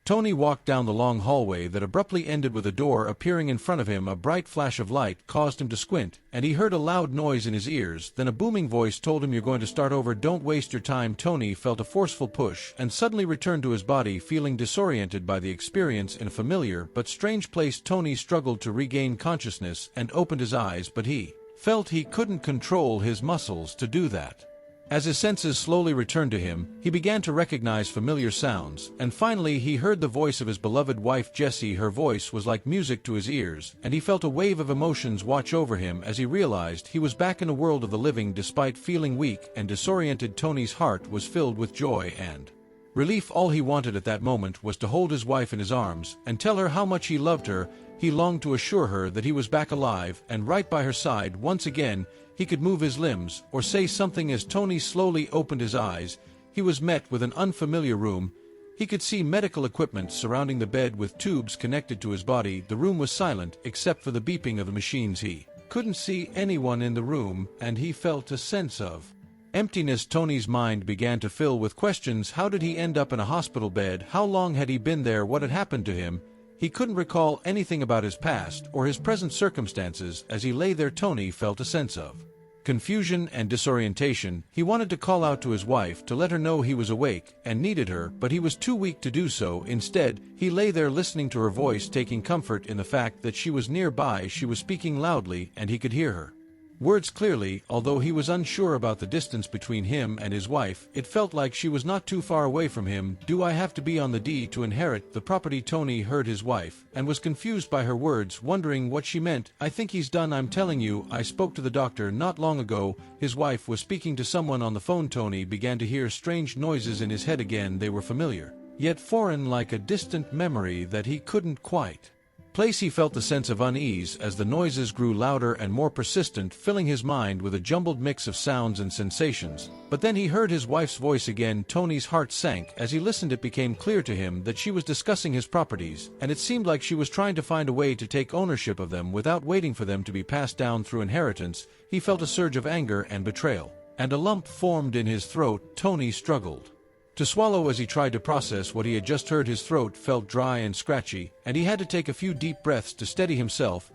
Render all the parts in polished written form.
Tony walked down the long hallway that abruptly ended with a door appearing in front of him. A bright flash of light caused him to squint, and he heard a loud noise in his ears. Then a booming voice told him, "You're going to start over, don't waste your time." Tony felt a forceful push and suddenly returned to his body, feeling disoriented by the experience in a familiar but strange place. Tony struggled to regain consciousness and opened his eyes, but he felt he couldn't control his muscles to do that. As his senses slowly returned to him, he began to recognize familiar sounds, and finally he heard the voice of his beloved wife Jessie. Her voice was like music to his ears, and he felt a wave of emotions wash over him as he realized he was back in a world of the living. Despite feeling weak and disoriented, Tony's heart was filled with joy and relief. All he wanted at that moment was to hold his wife in his arms and tell her how much he loved her. He longed to assure her that he was back alive and right by her side once again. He could move his limbs or say something. As Tony slowly opened his eyes, he was met with an unfamiliar room. He could see medical equipment surrounding the bed with tubes connected to his body. The room was silent except for the beeping of the machines. He couldn't see anyone in the room, and he felt a sense of emptiness. Tony's mind began to fill with questions. How did he end up in a hospital bed? How long had he been there? What had happened to him? He couldn't recall anything about his past or his present circumstances. As he lay there, Tony felt a sense of confusion and disorientation. He wanted to call out to his wife to let her know he was awake and needed her, but he was too weak to do so. Instead, he lay there listening to her voice, taking comfort in the fact that she was nearby. She was speaking loudly, and he could hear her words clearly. Although he was unsure about the distance between him and his wife, it felt like she was not too far away from him. "Do I have to be on the D to inherit the property?" Tony heard his wife and was confused by her words, wondering what she meant. "I think he's done. I'm telling you, I spoke to the doctor not long ago." His wife was speaking to someone on the phone. Tony began to hear strange noises in his head again. They were familiar, yet foreign, like a distant memory that he couldn't quite place. He felt a sense of unease as the noises grew louder and more persistent, filling his mind with a jumbled mix of sounds and sensations. But then he heard his wife's voice again. Tony's heart sank as he listened. It became clear to him that she was discussing his properties, and it seemed like she was trying to find a way to take ownership of them without waiting for them to be passed down through inheritance. He felt a surge of anger and betrayal, and a lump formed in his throat. Tony struggled to swallow as he tried to process what he had just heard. His throat felt dry and scratchy, and he had to take a few deep breaths to steady himself.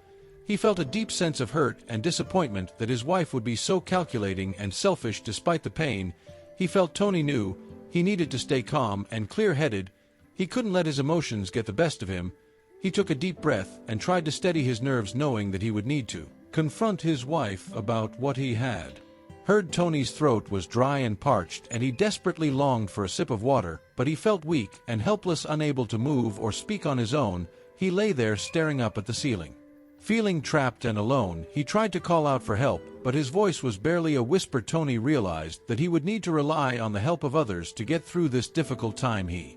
He felt a deep sense of hurt and disappointment that his wife would be so calculating and selfish. Despite the pain he felt, Tony knew he needed to stay calm and clear-headed. He couldn't let his emotions get the best of him. He took a deep breath and tried to steady his nerves, knowing that he would need to confront his wife about what he had heard. Tony's throat was dry and parched, and he desperately longed for a sip of water, but he felt weak and helpless, unable to move or speak on his own. He lay there staring up at the ceiling. Feeling trapped and alone, he tried to call out for help, but his voice was barely a whisper. Tony realized that he would need to rely on the help of others to get through this difficult time. He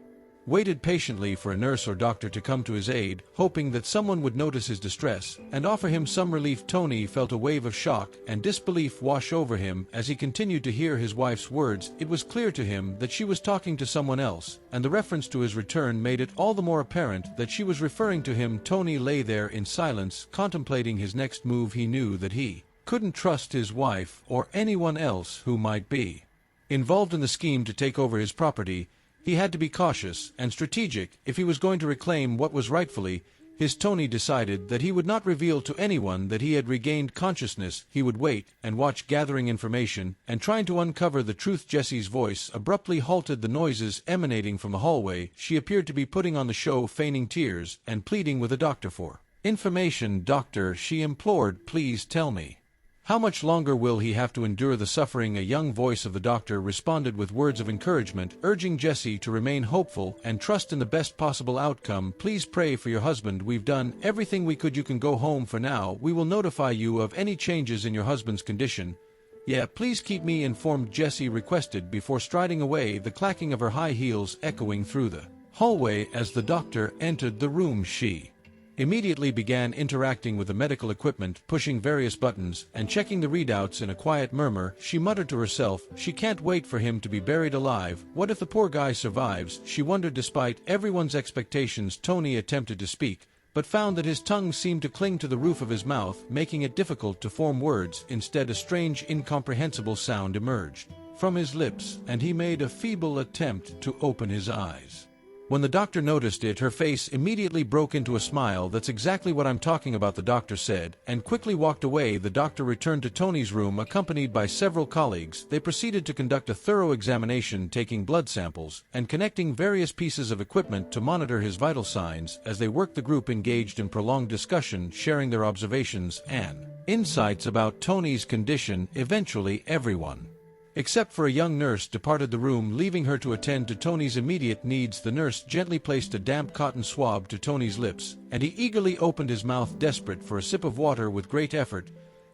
waited patiently for a nurse or doctor to come to his aid, hoping that someone would notice his distress and offer him some relief. Tony felt a wave of shock and disbelief wash over him as he continued to hear his wife's words. It was clear to him that she was talking to someone else, and the reference to his return made it all the more apparent that she was referring to him. Tony lay there in silence, contemplating his next move. He knew that he couldn't trust his wife or anyone else who might be involved in the scheme to take over his property. He had to be cautious and strategic if he was going to reclaim what was rightfully his. Tony decided that he would not reveal to anyone that he had regained consciousness. He would wait and watch, gathering information and trying to uncover the truth. Jessie's voice abruptly halted the noises emanating from the hallway. She appeared to be putting on the show, feigning tears and pleading with the doctor for information. "Doctor," she implored, "please tell me, how much longer will he have to endure the suffering?" A young voice of the doctor responded with words of encouragement, urging Jessie to remain hopeful and trust in the best possible outcome. "Please pray for your husband. We've done everything we could. You can go home for now. We will notify you of any changes in your husband's condition." "Yeah, please keep me informed," Jessie requested before striding away, the clacking of her high heels echoing through the hallway. As the doctor entered the room, she immediately began interacting with the medical equipment, pushing various buttons and checking the readouts. In a quiet murmur, she muttered to herself, "She can't wait for him to be buried alive. What if the poor guy survives?" She wondered. Despite everyone's expectations, Tony attempted to speak, but found that his tongue seemed to cling to the roof of his mouth, making it difficult to form words. Instead, a strange, incomprehensible sound emerged from his lips, and he made a feeble attempt to open his eyes. When the doctor noticed it, her face immediately broke into a smile. "That's exactly what I'm talking about," the doctor said, and quickly walked away. The doctor returned to Tony's room accompanied by several colleagues. They proceeded to conduct a thorough examination, taking blood samples and connecting various pieces of equipment to monitor his vital signs. As they worked, the group engaged in prolonged discussion, sharing their observations and insights about Tony's condition. Eventually, everyone, except for a young nurse, departed the room, leaving her to attend to Tony's immediate needs. The nurse gently placed a damp cotton swab to Tony's lips, and he eagerly opened his mouth, desperate for a sip of water. With great effort,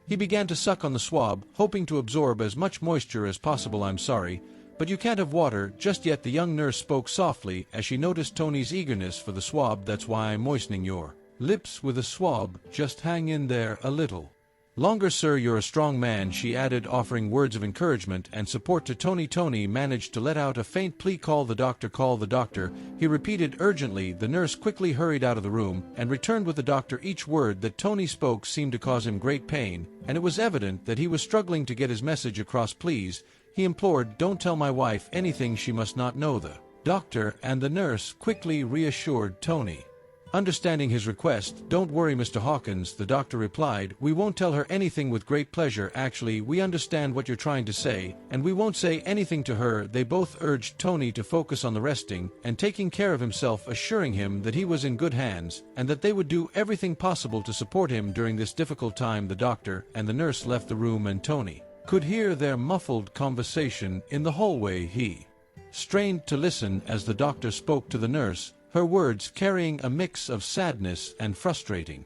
he began to suck on the swab, hoping to absorb as much moisture as possible. "I'm sorry, but you can't have water just yet," the young nurse spoke softly as she noticed Tony's eagerness for the swab. "That's why I'm moistening your lips with a swab. Just hang in there a little longer, sir. You're a strong man," she added, offering words of encouragement and support to Tony. Tony managed to let out a faint plea. "Call the doctor, call the doctor," he repeated urgently. The nurse quickly hurried out of the room and returned with the doctor. Each word that Tony spoke seemed to cause him great pain, and it was evident that he was struggling to get his message across. "Please," he implored, "don't tell my wife anything. She must not know." The doctor and the nurse quickly reassured Tony, understanding his request. "Don't worry, Mr. Hawkins," the doctor replied. "We won't tell her anything." "With great pleasure. Actually, we understand what you're trying to say, and we won't say anything to her." They both urged Tony to focus on the resting and taking care of himself, assuring him that he was in good hands and that they would do everything possible to support him during this difficult time. The doctor and the nurse left the room, and Tony could hear their muffled conversation in the hallway. He strained to listen as the doctor spoke to the nurse, her words carrying a mix of sadness and frustrating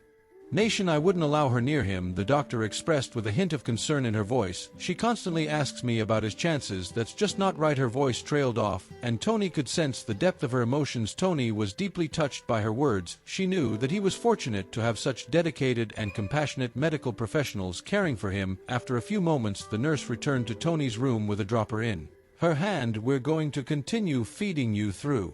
nation. "I wouldn't allow her near him," the doctor expressed with a hint of concern in her voice. "She constantly asks me about his chances. That's just not right." Her voice trailed off, and Tony could sense the depth of her emotions. Tony was deeply touched by her words. She knew that he was fortunate to have such dedicated and compassionate medical professionals caring for him. After a few moments, the nurse returned to Tony's room with a dropper in her hand. "We're going to continue feeding you through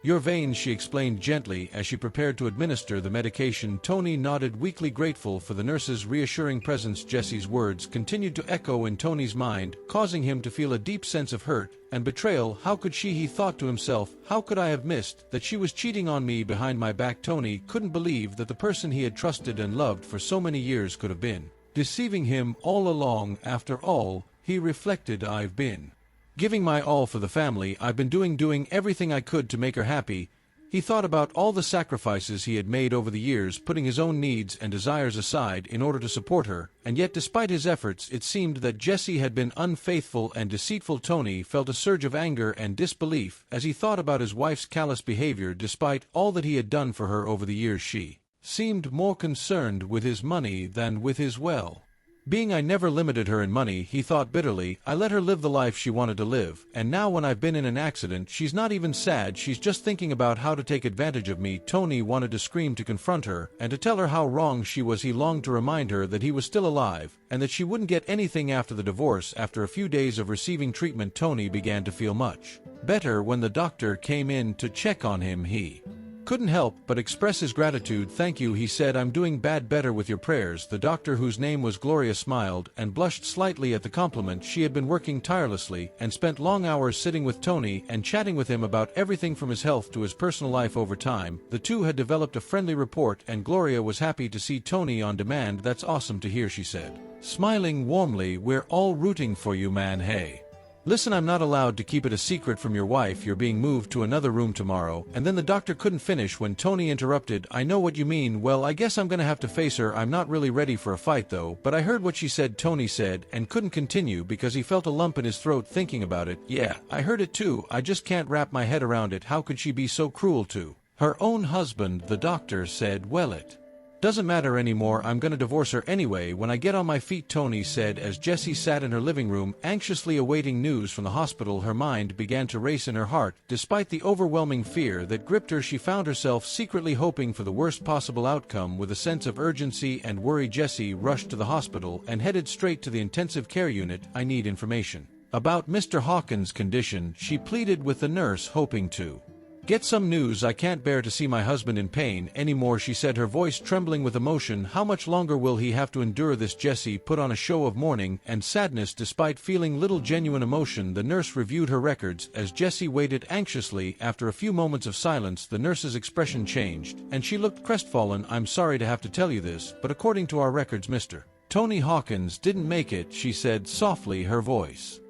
your veins," she explained gently as she prepared to administer the medication. Tony nodded, weakly grateful for the nurse's reassuring presence. Jesse's words continued to echo in Tony's mind, causing him to feel a deep sense of hurt and betrayal. "How could she?" he thought to himself. "How could I have missed that she was cheating on me behind my back?" Tony couldn't believe that the person he had trusted and loved for so many years could have been deceiving him all along. After all, he reflected, "I've been giving my all for the family. I've been doing everything I could to make her happy." He thought about all the sacrifices he had made over the years, putting his own needs and desires aside in order to support her, and yet despite his efforts, it seemed that Jesse had been unfaithful and deceitful. Tony felt a surge of anger and disbelief as he thought about his wife's callous behavior. Despite all that he had done for her over the years, she seemed more concerned with his money than with his well-being. "I never limited her in money," he thought bitterly. "I let her live the life she wanted to live, and now when I've been in an accident, she's not even sad. She's just thinking about how to take advantage of me." Tony wanted to scream, to confront her, and to tell her how wrong she was. He longed to remind her that he was still alive, and that she wouldn't get anything after the divorce. After a few days of receiving treatment, Tony began to feel much better. When the doctor came in to check on him, he couldn't help but express his gratitude. "Thank you," he said. "I'm doing better with your prayers." The doctor, whose name was Gloria, smiled and blushed slightly at the compliment. She had been working tirelessly and spent long hours sitting with Tony and chatting with him about everything from his health to his personal life. Over time, the two had developed a friendly rapport, and Gloria was happy to see Tony on demand. "That's awesome to hear," she said, smiling warmly. "We're all rooting for you, man. Hey, listen, I'm not allowed to keep it a secret from your wife. You're being moved to another room tomorrow." And then the doctor couldn't finish when Tony interrupted. "I know what you mean. Well, I guess I'm gonna have to face her. I'm not really ready for a fight though." "But I heard what she said," Tony said, and couldn't continue because he felt a lump in his throat thinking about it. "Yeah, I heard it too. I just can't wrap my head around it. How could she be so cruel to her own husband?" The doctor said, "Well, it doesn't matter anymore. I'm gonna divorce her anyway when I get on my feet," Tony said as Jessie sat in her living room, anxiously awaiting news from the hospital. Her mind began to race in her heart. Despite the overwhelming fear that gripped her, she found herself secretly hoping for the worst possible outcome. With a sense of urgency and worry, Jessie rushed to the hospital and headed straight to the intensive care unit. "I need information about Mr. Hawkins' condition," she pleaded with the nurse, hoping to Get some news. I can't bear to see my husband in pain anymore, she said, her voice trembling with emotion. How much longer will he have to endure this? Jessie put on a show of mourning and sadness despite feeling little genuine emotion. The nurse reviewed her records as Jessie waited anxiously. After a few moments of silence, the nurse's expression changed, and she looked crestfallen. I'm sorry to have to tell you this, but according to our records, Mr. Tony Hawkins didn't make it, she said softly, her voice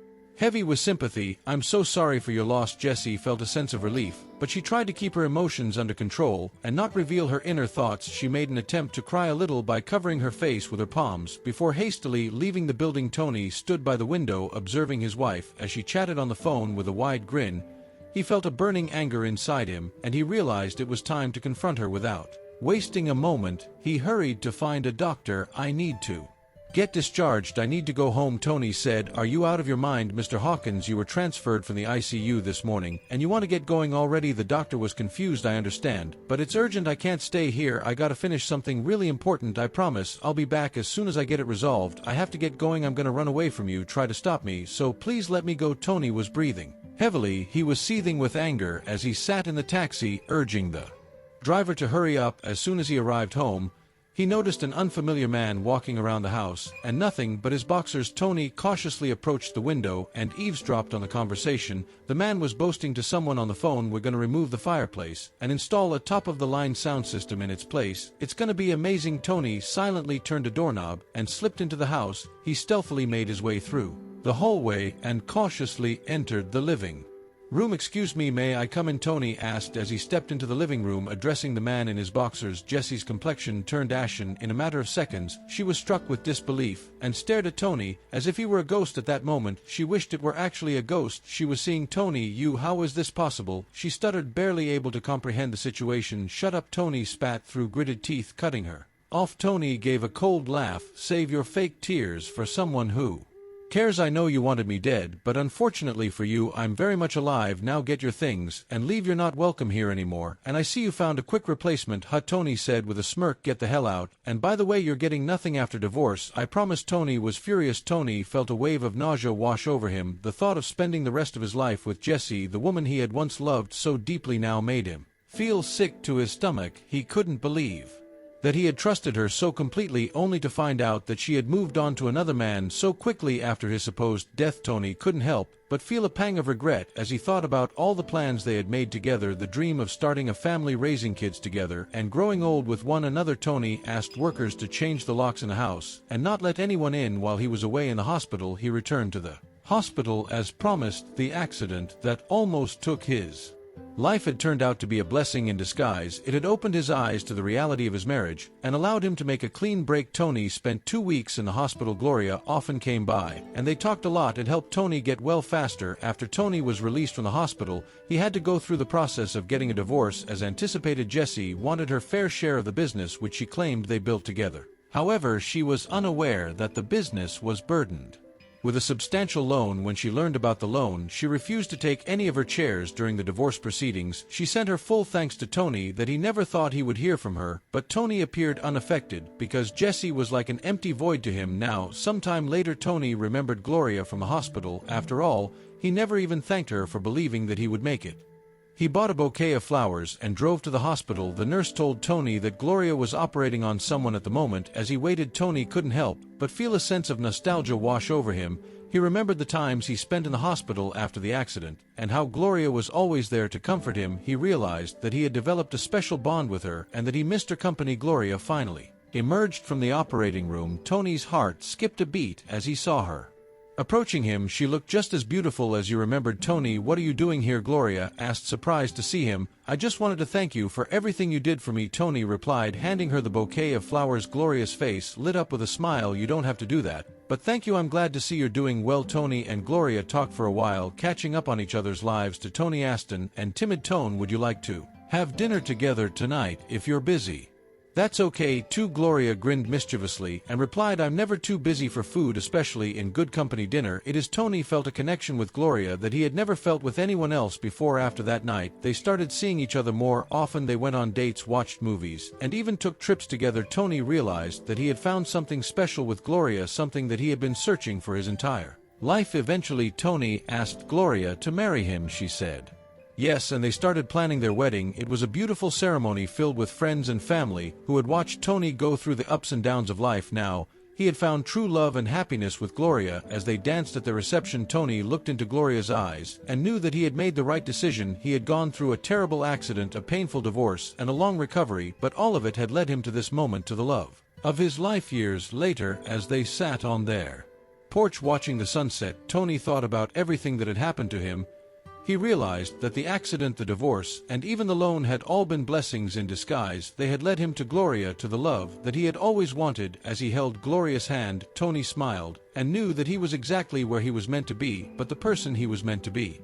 heavy with sympathy. I'm so sorry for your loss. Jessie felt a sense of relief, but she tried to keep her emotions under control and not reveal her inner thoughts. She made an attempt to cry a little by covering her face with her palms before hastily leaving the building. Tony stood by the window observing his wife as she chatted on the phone with a wide grin. He felt a burning anger inside him, and he realized it was time to confront her. Without wasting a moment, he hurried to find a doctor. I need to get discharged. I need to go home, Tony said. Are you out of your mind, Mr. Hawkins? You were transferred from the ICU this morning, and you want to get going already? The doctor was confused. I understand, but it's urgent. I can't stay here. I gotta finish something really important. I promise I'll be back as soon as I get it resolved. I have to get going. I'm gonna run away from you. Try to stop me, so please let me go. Tony was breathing heavily. He was seething with anger as he sat in the taxi, urging the driver to hurry up. As soon as he arrived home, he noticed an unfamiliar man walking around the house, and nothing but his boxers. Tony cautiously approached the window and eavesdropped on the conversation. The man was boasting to someone on the phone, we're going to remove the fireplace and install a top-of-the-line sound system in its place. It's going to be amazing. Tony silently turned a doorknob and slipped into the house. He stealthily made his way through the hallway and cautiously entered the living room. Excuse me, may I come in? Tony asked as he stepped into the living room, addressing the man in his boxers. Jessie's complexion turned ashen in a matter of seconds. She was struck with disbelief and stared at Tony as if he were a ghost. At that moment, she wished it were actually a ghost she was seeing. Tony, you, how is this possible? She stuttered, barely able to comprehend the situation. Shut up, Tony spat through gritted teeth, cutting her off. Tony gave a cold laugh. Save your fake tears for someone who cares. I know you wanted me dead, but unfortunately for you, I'm very much alive. Now get your things and leave. You're not welcome here anymore, and I see you found a quick replacement. Huh, Tony said with a smirk. Get the hell out, and by the way, you're getting nothing after divorce, I promise. Tony was furious. Tony felt a wave of nausea wash over him. The thought of spending the rest of his life with Jessie, the woman he had once loved so deeply, now made him feel sick to his stomach. He couldn't believe that he had trusted her so completely, only to find out that she had moved on to another man so quickly after his supposed death. Tony couldn't help but feel a pang of regret as he thought about all the plans they had made together, the dream of starting a family, raising kids together, and growing old with one another. Tony asked workers to change the locks in the house and not let anyone in while he was away in the hospital. He returned to the hospital as promised. The accident that almost took his life had turned out to be a blessing in disguise. It had opened his eyes to the reality of his marriage and allowed him to make a clean break. Tony spent 2 weeks in the hospital. Gloria often came by, and they talked a lot. It helped Tony get well faster. After Tony was released from the hospital, he had to go through the process of getting a divorce. As anticipated, Jessie wanted her fair share of the business which she claimed they built together. However, she was unaware that the business was burdened with a substantial loan. When she learned about the loan, she refused to take any of her shares during the divorce proceedings. She sent her full thanks to Tony that he never thought he would hear from her, but Tony appeared unaffected because Jessie was like an empty void to him now. Sometime later, Tony remembered Gloria from the hospital. After all, he never even thanked her for believing that he would make it. He bought a bouquet of flowers and drove to the hospital. The nurse told Tony that Gloria was operating on someone at the moment. As he waited, Tony couldn't help but feel a sense of nostalgia wash over him. He remembered the times he spent in the hospital after the accident, and how Gloria was always there to comfort him. He realized that he had developed a special bond with her and that he missed her company. Gloria finally emerged from the operating room. Tony's heart skipped a beat as he saw her approaching him. She looked just as beautiful as you remembered. Tony, what are you doing here? Gloria asked, surprised to see him. I just wanted to thank you for everything you did for me, Tony replied, handing her the bouquet of flowers. Gloria's face lit up with a smile. You don't have to do that, but thank you. I'm glad to see you're doing well. Tony and Gloria talked for a while, catching up on each other's lives. To Tony Aston and timid tone, would you like to have dinner together tonight if you're busy? That's okay too. Gloria grinned mischievously and replied, I'm never too busy for food, especially in good company. Dinner it is. Tony felt a connection with Gloria that he had never felt with anyone else before. After that night, they started seeing each other more often. They went on dates, watched movies, and even took trips together. Tony realized that he had found something special with Gloria, something that he had been searching for his entire life. Eventually, Tony asked Gloria to marry him. She said Yes, and they started planning their wedding. It was a beautiful ceremony filled with friends and family who had watched Tony go through the ups and downs of life. Now, he had found true love and happiness with Gloria. As they danced at the reception, Tony looked into Gloria's eyes and knew that he had made the right decision. He had gone through a terrible accident, a painful divorce, and a long recovery, but all of it had led him to this moment, to the love of his life. Years later, as they sat on their porch watching the sunset, Tony thought about everything that had happened to him. He realized that the accident, the divorce, and even the loan had all been blessings in disguise. They had led him to Gloria, to the love that he had always wanted. As he held Gloria's hand, Tony smiled and knew that he was exactly where he was meant to be, but the person he was meant to be.